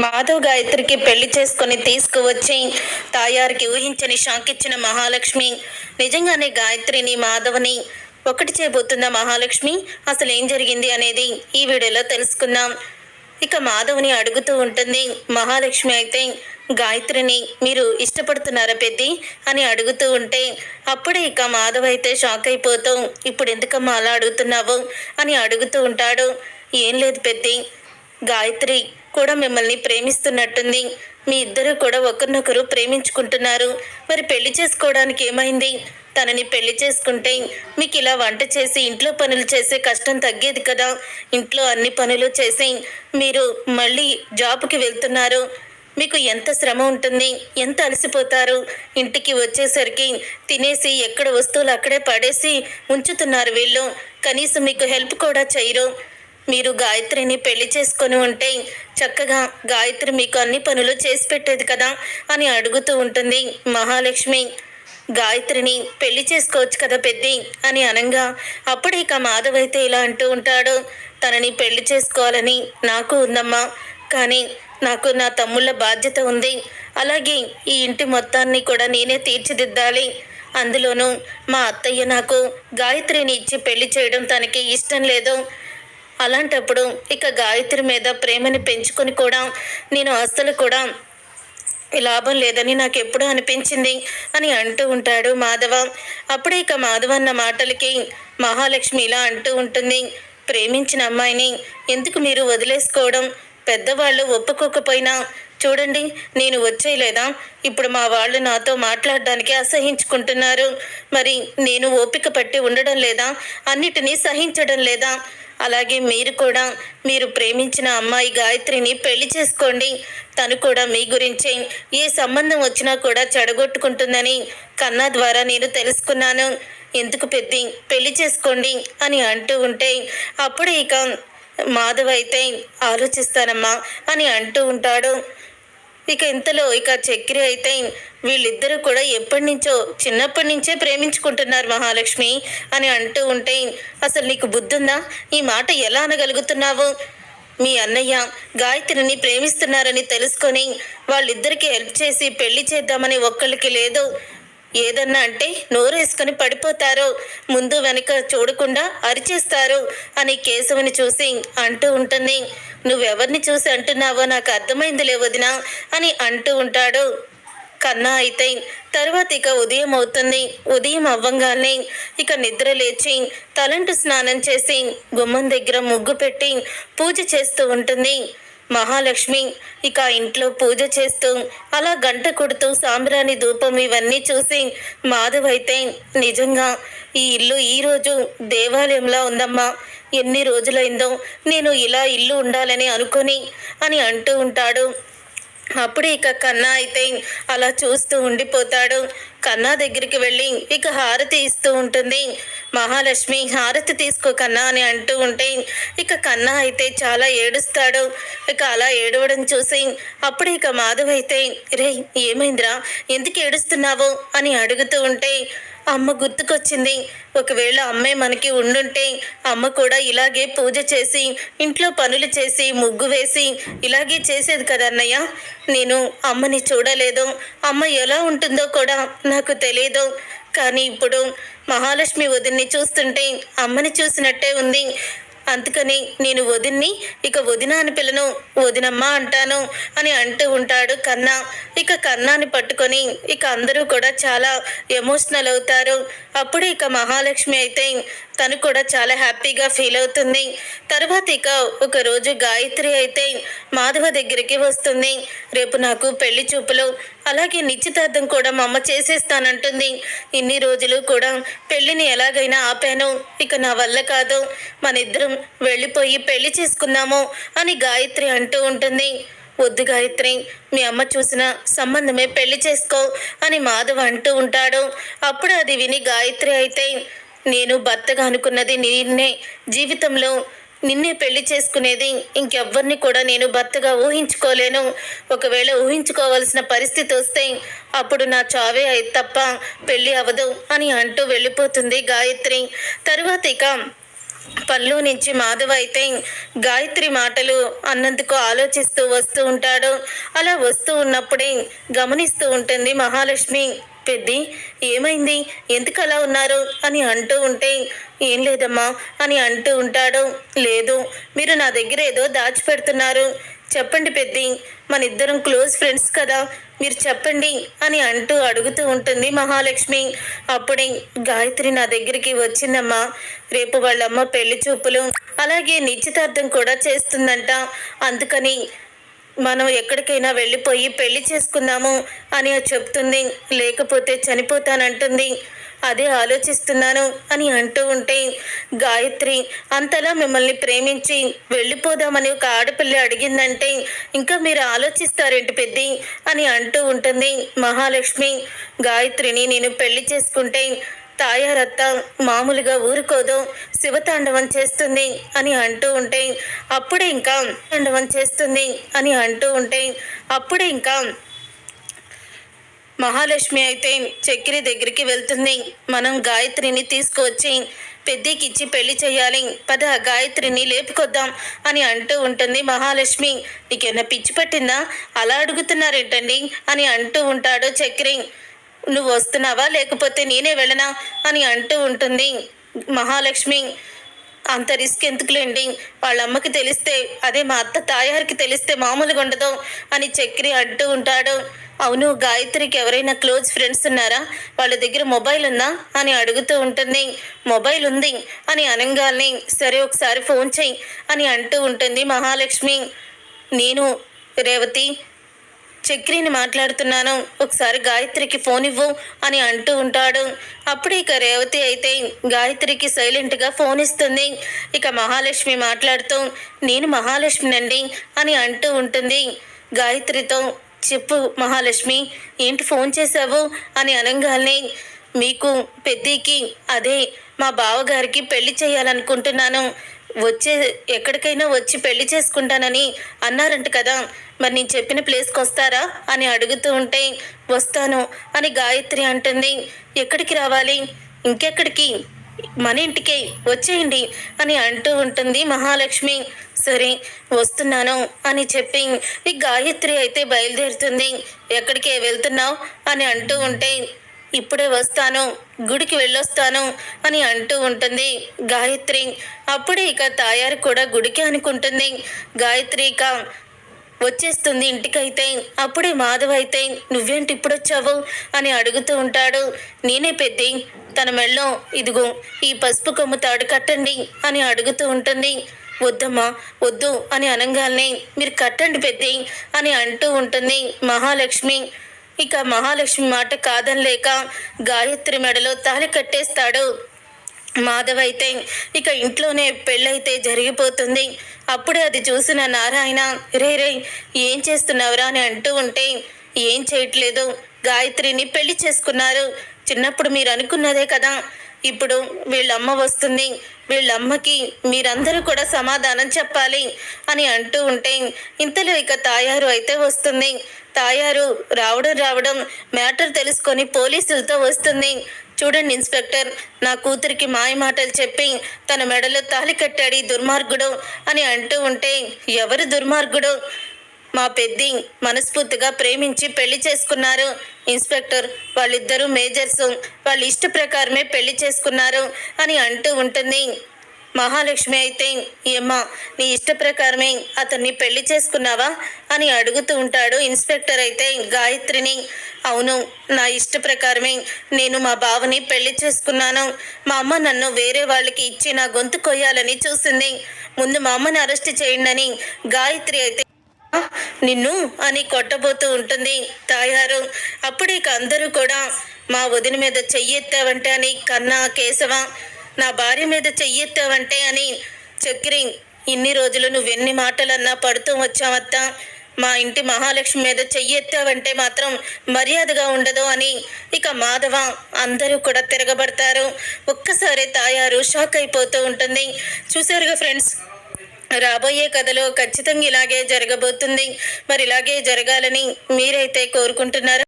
మాధవ్ గాయత్రికి పెళ్లి చేసుకుని తీసుకువచ్చి తాయారికి ఊహించని షాక్ ఇచ్చిన మహాలక్ష్మి నిజంగానే గాయత్రిని మాధవ్ని ఒకటి చేయబోతున్న మహాలక్ష్మి అసలు ఏం జరిగింది అనేది ఈ వీడియోలో తెలుసుకుందాం. ఇక మాధవ్ని అడుగుతూ ఉంటుంది మహాలక్ష్మి. అయితే గాయత్రిని మీరు ఇష్టపడుతున్నారా పెద్ది అని అడుగుతూ ఉంటే అప్పుడే ఇక మాధవ్ అయితే షాక్ అయిపోతూ ఇప్పుడు ఎందుకమ్మా అలా అడుగుతున్నావు అని అడుగుతూ ఉంటాడు. ఏం లేదు పెద్ది, గాయత్రి కూడా మిమ్మల్ని ప్రేమిస్తున్నట్టుంది. మీ ఇద్దరు కూడా ఒకరినొకరు ప్రేమించుకుంటున్నారు. మరి పెళ్లి చేసుకోవడానికి ఏమైంది? తనని పెళ్లి చేసుకుంటే మీకు ఇలా వంట చేసి ఇంట్లో పనులు చేసే కష్టం తగ్గేది కదా. ఇంట్లో అన్ని పనులు చేసి మీరు మళ్ళీ జాబ్కి వెళ్తున్నారు. మీకు ఎంత శ్రమ ఉంటుంది, ఎంత అలసిపోతారు. ఇంటికి వచ్చేసరికి తినేసి ఎక్కడ వస్తువులు అక్కడే పడేసి ఉంచుతున్నారు వీళ్ళు. కనీసం మీకు హెల్ప్ కూడా చేయరు. మీరు గాయత్రిని పెళ్లి చేసుకొని ఉంటే చక్కగా గాయత్రి మీకు అన్ని పనులు చేసి పెట్టేది కదా అని అడుగుతూ ఉంటుంది మహాలక్ష్మి. గాయత్రిని పెళ్లి చేసుకోవచ్చు కదా పెద్ది అని అనగా అప్పుడు ఇక మాధవ్ అయితే ఇలా అంటూ ఉంటాడు. తనని పెళ్లి చేసుకోవాలని నాకు ఉందమ్మా, కానీ నాకు నా తమ్ముళ్ళ బాధ్యత ఉంది. అలాగే ఈ ఇంటి మొత్తాన్ని కూడా నేనే తీర్చిదిద్దాలి. అందులోనూ మా అత్తయ్య నాకు గాయత్రిని ఇచ్చి పెళ్లి చేయడం తనకి ఇష్టం లేదు. అలాంటప్పుడు ఇక గాయత్రి మీద ప్రేమని పెంచుకొని కూడా నేను అస్సలు కూడా లాభం లేదని నాకు ఎప్పుడూ అనిపించింది అని అంటూ ఉంటాడు మాధవ. అప్పుడే ఇక మాధవ అన్న మాటలకి మహాలక్ష్మి ఇలా అంటూ ఉంటుంది. ప్రేమించిన అమ్మాయిని ఎందుకు మీరు వదిలేసుకోవడం? పెద్దవాళ్ళు ఒప్పుకోకపోయినా చూడండి, నేను వచ్చేయలేదా? ఇప్పుడు మా వాళ్ళు నాతో మాట్లాడడానికి అసహించుకుంటున్నారు. మరి నేను ఓపిక పట్టి ఉండడం లేదా? అన్నిటినీ సహించడం లేదా? అలాగే మీరు కూడా మీరు ప్రేమించిన అమ్మాయి గాయత్రిని పెళ్లి చేసుకోండి. తను కూడా మీ గురించి ఏ సంబంధం వచ్చినా కూడా చెడగొట్టుకుంటుందని కన్నా ద్వారా నేను తెలుసుకున్నాను. ఎందుకు పెద్ది, పెళ్లి చేసుకోండి అని అంటూ ఉంటే అప్పుడు ఇక మాధవ్ అయితే ఆలోచిస్తానమ్మా అని అంటూ ఉంటాడు. ఇక ఇంతలో ఇక చక్రి అయితే వీళ్ళిద్దరూ కూడా ఎప్పటి నుంచో చిన్నప్పటి నుంచే ప్రేమించుకుంటున్నారు మహాలక్ష్మి అని అంటూ ఉంటే అసలు నీకు బుద్ధుందా? ఈ మాట ఎలా అనగలుగుతున్నావు? మీ అన్నయ్య గాయత్రిని ప్రేమిస్తున్నారని తెలుసుకొని వాళ్ళిద్దరికీ హెల్ప్ చేసి పెళ్లి చేద్దామని ఒక్కళ్ళకి లేదు. ఏదన్నా అంటే నోరేసుకొని పడిపోతారు, ముందు వెనక చూడకుండా అరిచేస్తారు అని కేశవుని చూసి అంటూ ఉంటుంది. నువ్వెవరిని చూసి అంటున్నావో నాకు అర్థమైందిలే వదినా అని అంటూ ఉంటాడు కన్నా. అయితే తర్వాత ఇక ఉదయం అవుతుంది. ఉదయం అవ్వంగానే ఇక నిద్ర లేచి తలంటు స్నానం చేసి గుమ్మం దగ్గర ముగ్గు పెట్టి పూజ చేస్తూ ఉంటుంది మహాలక్ష్మి. ఇక ఇంట్లో పూజ చేస్తూ అలా గంట కొడుతూ సాంబ్రాణి ధూపం ఇవన్నీ చూసి మాధవ్ అయితే నిజంగా ఈ ఇల్లు ఈరోజు దేవాలయంలా ఉందమ్మా. ఎన్ని రోజులైందో నేను ఇలా ఇల్లు ఉండాలని అనుకొని అని అంటూ ఉంటాడు. అప్పుడు ఇక కన్నా అయితే అలా చూస్తూ ఉండిపోతాడు. కన్నా దగ్గరికి వెళ్ళి ఇక హారతి ఇస్తూ ఉంటుంది మహాలక్ష్మి. హారతి తీసుకో కన్నా అని అంటూ ఉంటే ఇక కన్నా అయితే చాలా ఏడుస్తాడు. ఇక అలా ఏడవడం చూసి అప్పుడు ఇక మాధవ్ అయితే రే ఏమైందిరా, ఎందుకు ఏడుస్తున్నావు అని అడుగుతూ ఉంటే అమ్మ గుర్తుకొచ్చింది. ఒకవేళ అమ్మే మనకి ఉండుంటే అమ్మ కూడా ఇలాగే పూజ చేసి ఇంట్లో పనులు చేసి ముగ్గు వేసి ఇలాగే చేసేది కదా అన్నయ్య. నేను అమ్మని చూడలేదు, అమ్మ ఎలా ఉంటుందో కూడా నాకు తెలియదు. కానీ ఇప్పుడు మహాలక్ష్మి వదిన్ని చూస్తుంటే అమ్మని చూసినట్టే ఉంది. అందుకని నేను వదిన్ని ఇక వదిన అని పిల్లను, వదినమ్మ అంటాను అని అంటూ ఉంటాడు కన్నా. ఇక కన్నాని పట్టుకొని ఇక అందరూ కూడా చాలా ఎమోషనల్ అవుతారు. అప్పుడు ఇక మహాలక్ష్మి అయితే తను కూడా చాలా హ్యాపీగా ఫీల్ అవుతుంది. తర్వాత ఇక ఒకరోజు గాయత్రి అయితే మాధవ దగ్గరికి వస్తుంది. రేపు నాకు పెళ్లి చూపులు అలాగే నిశ్చితార్థం కూడా మా అమ్మ చేసేస్తానంటుంది. ఇన్ని రోజులు కూడా పెళ్లిని ఎలాగైనా ఆపాను, ఇక నా వల్ల కాదు, మన ఇద్దరం వెళ్ళిపోయి పెళ్లి చేసుకుందాము అని గాయత్రి అంటూ ఉంటుంది. వద్దు గాయత్రి, మీ అమ్మ చూసిన సంబంధమే పెళ్లి చేసుకో అని మాధవ్ అంటూ ఉంటాడు. అప్పుడు అది విని గాయత్రి అయితే నేను భర్తగా అనుకున్నది నిన్నే, జీవితంలో నిన్నే పెళ్లి చేసుకునేది. ఇంకెవ్వరిని కూడా నేను భర్తగా ఊహించుకోలేను. ఒకవేళ ఊహించుకోవాల్సిన పరిస్థితి వస్తే అప్పుడు నా చావే తప్ప పెళ్లి అవ్వదు అని అంటూ వెళ్ళిపోతుంది గాయత్రి. తరువాత ఇక పనిలో నుంచి మాధవ్ అయితే గాయత్రి మాటలు అన్నందుకు ఆలోచిస్తూ వస్తూ ఉంటాడు. అలా వస్తూ ఉన్నప్పుడే గమనిస్తూ ఉంటుంది మహాలక్ష్మి. పెద్ది, ఏమైంది, ఎందుకు అలా ఉన్నారు అని అంటూ ఉంటే, ఏం లేదమ్మా అని అంటూ ఉంటాడు. లేదు, మీరు నా దగ్గర ఏదో దాచిపెడుతున్నారు, చెప్పండి పెద్ది, మన ఇద్దరం క్లోజ్ ఫ్రెండ్స్ కదా, మీరు చెప్పండి అని అంటూ అడుగుతూ ఉంటుంది మహాలక్ష్మి. అప్పుడే గాయత్రి నా దగ్గరికి వచ్చిందమ్మా. రేపు వాళ్ళమ్మ పెళ్లి చూపులు అలాగే నిశ్చితార్థం కూడా చేస్తుందంట. అందుకని మనం ఎక్కడికైనా వెళ్ళిపోయి పెళ్లి చేసుకుందాము అని చెప్తుంది. లేకపోతే చనిపోతానంటుంది. అదే ఆలోచిస్తున్నాను అని అంటూ ఉంటే, గాయత్రి అంతలా మిమ్మల్ని ప్రేమించి వెళ్ళిపోదామని ఒక ఆడపిల్ల అడిగిందంటే ఇంకా మీరు ఆలోచిస్తారేంటి పెద్ది అని అంటూ ఉంటుంది మహాలక్ష్మి. గాయత్రిని నేను పెళ్లి చేసుకుంటే తాయారత్త మామూలుగా ఊరుకోదు, శివతాండవం చేస్తుంది అని అంటూ ఉంటే, అప్పుడే ఇంకా తాండవం చేస్తుంది అని అంటూ ఉంటే, అప్పుడే ఇంకా మహాలక్ష్మి అయితే చక్రి దగ్గరికి వెళ్తుంది. మనం గాయత్రిని తీసుకువచ్చి పెద్దికిచ్చి పెళ్లి చేయాలి, పద గాయత్రిని లేపుకొద్దాం అని అంటూ ఉంటుంది మహాలక్ష్మి. నీకేమైనా పిచ్చి పట్టిందా, అలా అడుగుతున్నారేంటండి అని అంటూ ఉంటాడు చక్రి. నువ్వు వస్తున్నావా లేకపోతే నేనే వెళ్ళనా అని అంటూ ఉంటుంది మహాలక్ష్మి. అంత రిస్క్ ఎందుకులేండి, వాళ్ళ అమ్మకి తెలిస్తే, అదే మా అత్త తాయారికి తెలిస్తే మామూలుగా ఉండదు అని చక్రి అంటూ ఉంటాడు. అవును, గాయత్రికి ఎవరైనా క్లోజ్ ఫ్రెండ్స్ ఉన్నారా, వాళ్ళ దగ్గర మొబైల్ ఉందా అని అడుగుతూ ఉంటుంది. మొబైల్ ఉంది అని అనగానే, సరే ఒకసారి ఫోన్ చెయ్యి అని అంటూ ఉంటుంది మహాలక్ష్మి. నేను రేవతి చక్రిని మాట్లాడుతున్నాను, ఒకసారి గాయత్రికి ఫోన్ ఇవ్వు అని అంటూ ఉంటాడు. అప్పుడు ఇక రేవతి అయితే గాయత్రికి సైలెంట్గా ఫోన్ ఇస్తుంది. ఇక మహాలక్ష్మి మాట్లాడుతూ, నేను మహాలక్ష్మినండి అని అంటూ ఉంటుంది గాయత్రితో. చెప్పు మహాలక్ష్మి, ఏంటి ఫోన్ చేశావు అని అనగానే, మీకు పెద్దికి అదే మా బావగారికి పెళ్లి చేయాలనుకుంటున్నాను, ఎక్కడికైనా వచ్చి పెళ్లి చేసుకుంటానని అన్నారంట కదా, మరి నేను చెప్పిన ప్లేస్కి వస్తారా అని అడుగుతూ ఉంటే, వస్తాను అని గాయత్రి అంటుంది. ఎక్కడికి రావాలి, ఇంకెక్కడికి, మన ఇంటికి వచ్చేయండి అని అంటూ ఉంటుంది మహాలక్ష్మి. సరే వస్తున్నాను అని చెప్పి ఈ గాయత్రి అయితే బయలుదేరుతుంది. ఎక్కడికి వెళ్తున్నావు అని అంటూ ఉంటే, ఇప్పుడే వస్తాను, గుడికి వెళ్ళొస్తాను అని అంటూ ఉంటుంది గాయత్రి. అప్పుడే ఇక తాయారు కూడా గుడికి అనుకుంటుంది. గాయత్రి ఇక వచ్చేస్తుంది ఇంటికైతే. అప్పుడే మాధవ్ అయితే, నువ్వేంటి ఇప్పుడు వచ్చావు అని అడుగుతూ ఉంటాడు. నేనే పెద్ది, తన మెళ్ళో ఇదిగో ఈ పసుపు కొమ్ము తాడు కట్టండి అని అడుగుతూ ఉంటుంది. వద్దమ్మా వద్దు అని అనగానే, మీరు కట్టండి పెద్ది అని అంటూ ఉంటుంది మహాలక్ష్మి. ఇక మహాలక్ష్మి మాట కాదనలేక గాయత్రి మెడలో తాళి కట్టేస్తాడు మాధవ్ అయితే. ఇక ఇంట్లోనే పెళ్ళైతే జరిగిపోతుంది. అప్పుడే అది చూసిన నారాయణ, రే ఏం చేస్తున్నావురా అని అంటూ ఉంటే, ఏం చేయట్లేదు, గాయత్రిని పెళ్లి చేసుకున్నారు, చిన్నప్పుడు మీరు అనుకున్నదే కదా, ఇప్పుడు వీళ్ళమ్మ వస్తుంది, వీళ్ళమ్మకి మీరందరూ కూడా సమాధానం చెప్పాలి అని అంటూ ఉంటే, ఇంతలో ఇక తాయారు అయితే వస్తుంది. తాయారు రావడం మ్యాటర్ తెలుసుకొని పోలీసులతో వస్తుంది. చూడండి ఇన్స్పెక్టర్, నా కూతురికి మాయ మాటలు చెప్పి తన మెడలో తాళి కట్టాడు దుర్మార్గుడు అని అంటూ ఉంటే, ఎవరు దుర్మార్గుడు, మా పెద్ది మనస్ఫూర్తిగా ప్రేమించి పెళ్లి చేసుకున్నారు ఇన్స్పెక్టర్, వాళ్ళిద్దరూ మేజర్స్, వాళ్ళ ఇష్ట ప్రకారమే పెళ్లి చేసుకున్నారు అని అంటూ ఉంటుంది. మహాలక్ష్మి అయితే, ఏమ్మా నీ ఇష్ట ప్రకారమే అతన్ని పెళ్లి చేసుకున్నావా అని అడుగుతూ ఉంటాడు ఇన్స్పెక్టర్ అయితే గాయత్రిని. అవును, నా ఇష్ట ప్రకారమే నేను మా బావని పెళ్లి చేసుకున్నాను. మా అమ్మ నన్ను వేరే వాళ్ళకి ఇచ్చి నా గొంతు కొయ్యాలని చూసింది. ముందు మా అమ్మని అరెస్ట్ చేయండి గాయత్రి అయితే నిన్ను అని కొట్టబోతూ ఉంటుంది తాయారు. అప్పుడు ఇక అందరూ కూడా, మా వదిన మీద చెయ్యెత్తావంటే అని కన్నా, కేశవ నా భార్య మీద చెయ్యెత్తావంటే అని చక్రి, ఇన్ని రోజులు నువ్వెన్ని మాటలన్నా పడుతూ వచ్చావత్తా, మా ఇంటి మహాలక్ష్మి మీద చెయ్యెత్తావంటే మాత్రం మర్యాదగా ఉండదు అని ఇక మాధవ అందరూ కూడా తిరగబడతారు. ఒక్కసారి తాయారు షాక్ అయిపోతూ ఉంటుంది. చూసారుగా ఫ్రెండ్స్, రాబోయే కథలో ఖచ్చితంగా ఇలాగే జరగబోతుంది. మరి ఇలాగే జరగాలని మీరైతే కోరుకుంటున్నారా?